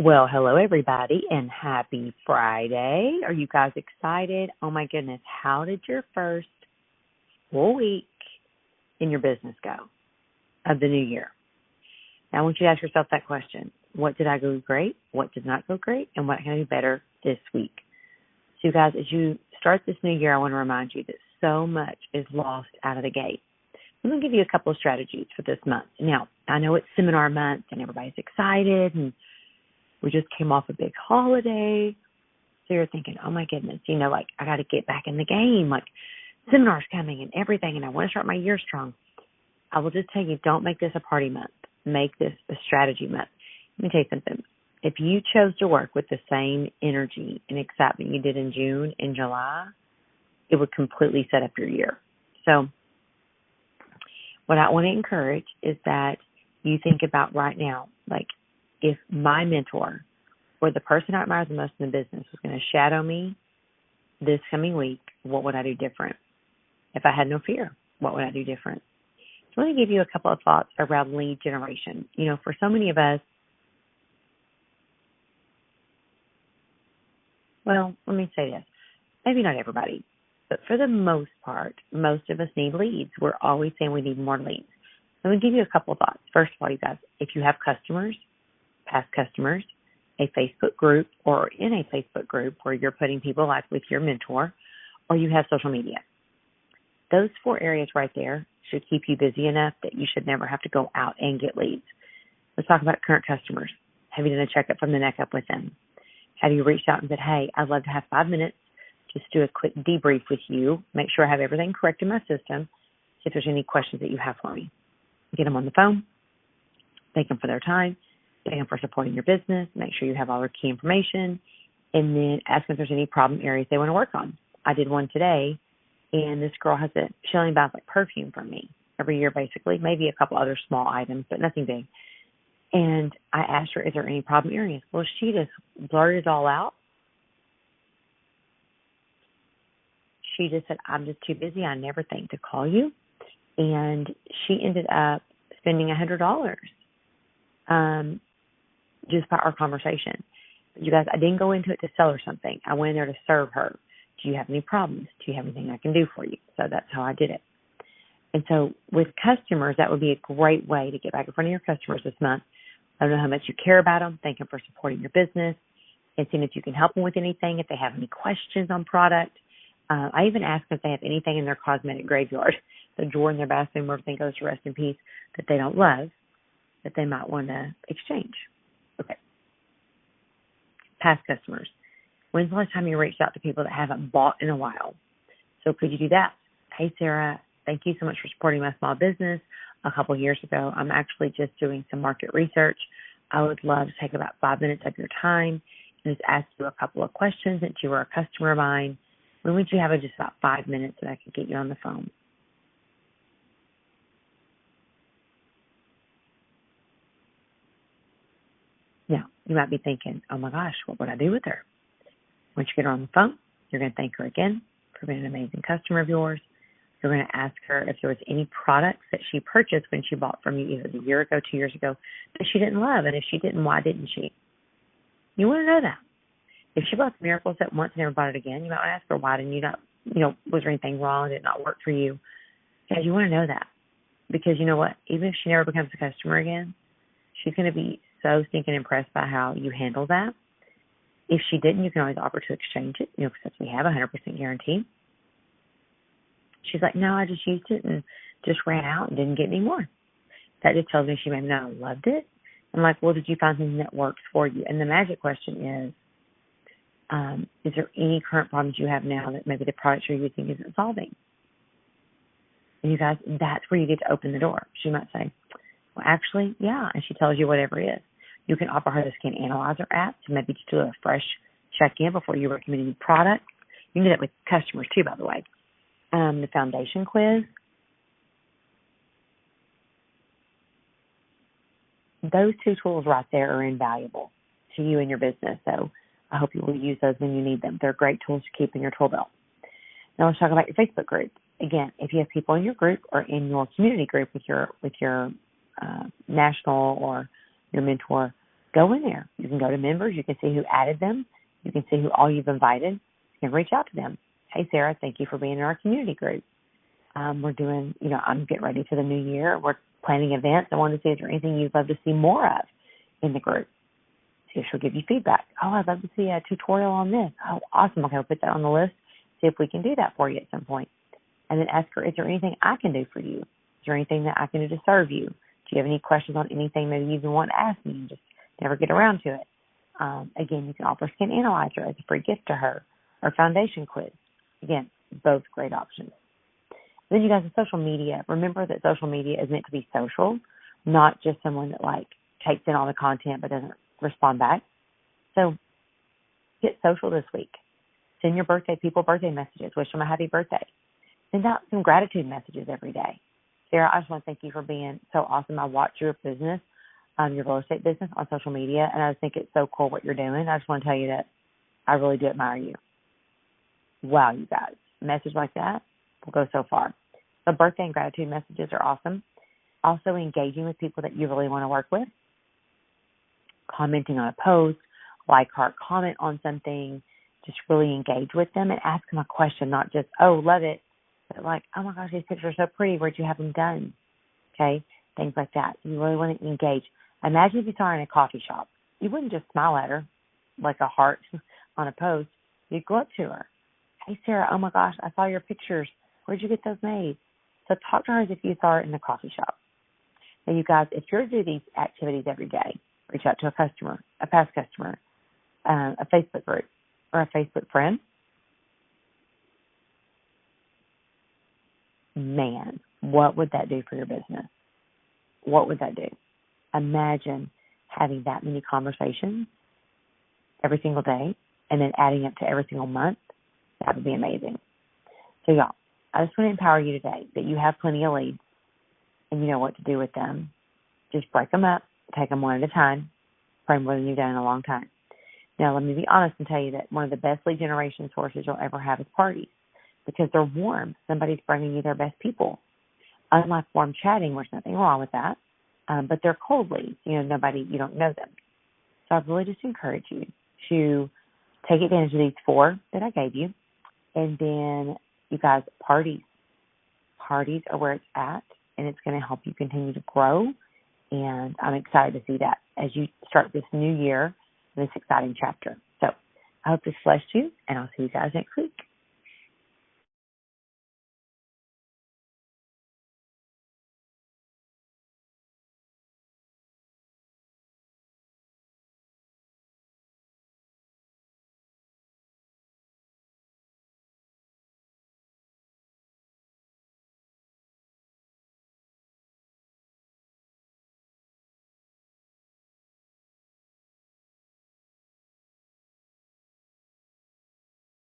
Well, hello everybody and happy Friday. Are you guys excited? Oh my goodness, how did your first full week in your business go of the new year? Now I want you to ask yourself that question. What did I go great? What did not go great? And what can I do better this week? So you guys, as you start this new year, I want to remind you that so much is lost out of the gate. I'm going to give you a couple of strategies for this month. Now, I know it's seminar month and everybody's excited and we just came off a big holiday. So you're thinking, oh my goodness, I got to get back in the game. Like seminars coming and everything, and I want to start my year strong. I will just tell you, don't make this a party month. Make this a strategy month. Let me tell you something. If you chose to work with the same energy and excitement you did in June and July, it would completely set up your year. So what I want to encourage is that you think about right now, like, if my mentor or the person I admire the most in the business was going to shadow me this coming week, what would I do different? If I had no fear, what would I do different? So let me give you a couple of thoughts around lead generation. For so many of us, well, let me say this. Maybe not everybody, but for the most part, most of us need leads. We're always saying we need more leads. Let me give you a couple of thoughts. First of all, you guys, if you have customers, past customers, a Facebook group, or in a Facebook group where you're putting people like with your mentor, or you have social media. Those 4 areas right there should keep you busy enough that you should never have to go out and get leads. Let's talk about current customers. Have you done a checkup from the neck up with them? Have you reached out and said, hey, I'd love to have 5 minutes, just do a quick debrief with you, make sure I have everything correct in my system, see if there's any questions that you have for me. Get them on the phone, thank them for their time, thank them for supporting your business, make sure you have all their key information, and then ask them if there's any problem areas they want to work on. I did one today, and this girl has she only buys like perfume from me every year basically, maybe a couple other small items, but nothing big. And I asked her, is there any problem areas? Well, she just blurted it all out. She just said, I'm just too busy. I never think to call you. And she ended up spending $100 just by our conversation. You guys, I didn't go into it to sell her something. I went in there to serve her. Do you have any problems? Do you have anything I can do for you? So that's how I did it. And so with customers, that would be a great way to get back in front of your customers this month. Let them know how much you care about them. Thank them for supporting your business and seeing if you can help them with anything, if they have any questions on product. I even ask them if they have anything in their cosmetic graveyard, the drawer in their bathroom where everything goes to rest in peace, that they don't love, that they might want to exchange. Okay. Past customers. When's the last time you reached out to people that haven't bought in a while? So could you do that? Hey, Sarah, thank you so much for supporting my small business. A couple of years ago, I'm actually just doing some market research. I would love to take about 5 minutes of your time and just ask you a couple of questions since you were a customer of mine. When would you have just about 5 minutes that I could get you on the phone? Now, you might be thinking, oh my gosh, what would I do with her? Once you get her on the phone, you're going to thank her again for being an amazing customer of yours. You're going to ask her if there was any products that she purchased when she bought from you either a year ago, 2 years ago, that she didn't love. And if she didn't, why didn't she? You want to know that. If she bought the Miracle Set once and never bought it again, you might ask her, why didn't you not, was there anything wrong? Did it not work for you? Guys, you want to know that. Because you know what? Even if she never becomes a customer again, she's going to be so stinking impressed by how you handle that. If she didn't, you can always offer to exchange it, because we have a 100% guarantee. She's like, no, I just used it and just ran out and didn't get any more. That just tells me she maybe not loved it. I'm like, well, did you find something that works for you? And the magic question is there any current problems you have now that maybe the product you're using isn't solving? And you guys, that's where you get to open the door. She might say, well, actually, yeah. And she tells you whatever it is. You can offer her the Skin Analyzer app to maybe just do a fresh check-in before you recommend any product. You can do that with customers too, by the way. The foundation quiz. Those 2 tools right there are invaluable to you and your business. So I hope you will use those when you need them. They're great tools to keep in your tool belt. Now let's talk about your Facebook group. Again, if you have people in your group or in your community group with your national or your mentor, go in there. You can go to members. You can see who added them. You can see who all you've invited. You can reach out to them. Hey, Sarah, thank you for being in our community group. We're doing, I'm getting ready for the new year. We're planning events. I want to see if there's anything you'd love to see more of in the group. See if she'll give you feedback. Oh, I'd love to see a tutorial on this. Oh, awesome. Okay, I'll put that on the list. See if we can do that for you at some point. And then ask her, is there anything I can do for you? Is there anything that I can do to serve you? Do you have any questions on anything maybe you even want to ask me and just never get around to it? Again, you can offer Skin Analyzer as a free gift to her or foundation quiz. Again, both great options. Then you guys, the social media. Remember that social media is meant to be social, not just someone that takes in all the content but doesn't respond back. So get social this week. Send your people birthday messages. Wish them a happy birthday. Send out some gratitude messages every day. Sarah, I just want to thank you for being so awesome. I watch your business, your real estate business on social media, and I just think it's so cool what you're doing. I just want to tell you that I really do admire you. Wow, you guys. A message like that will go so far. So birthday and gratitude messages are awesome. Also engaging with people that you really want to work with. Commenting on a post, heart, comment on something. Just really engage with them and ask them a question, not just, oh, love it, but oh my gosh, these pictures are so pretty. Where'd you have them done? Okay, things like that. You really want to engage. Imagine if you saw her in a coffee shop. You wouldn't just smile at her like a heart on a post. You'd go up to her. Hey, Sarah, oh my gosh, I saw your pictures. Where'd you get those made? So talk to her as if you saw her in the coffee shop. Now, you guys, if you're doing these activities every day, reach out to a customer, a past customer, a Facebook group, or a Facebook friend. Man, what would that do for your business? What would that do? Imagine having that many conversations every single day and then adding up to every single month. That would be amazing. So, y'all, I just want to empower you today that you have plenty of leads and you know what to do with them. Just break them up, take them one at a time, pray more than you've done in a long time. Now, let me be honest and tell you that one of the best lead generation sources you'll ever have is parties because they're warm. Somebody's bringing you their best people. Unlike warm chatting, there's nothing wrong with that, but they're cold leads. You don't know them. So I really just encourage you to take advantage of these 4 that I gave you. And then, you guys, parties. Parties are where it's at, and it's going to help you continue to grow. And I'm excited to see that as you start this new year, this exciting chapter. So I hope this blessed you, and I'll see you guys next week.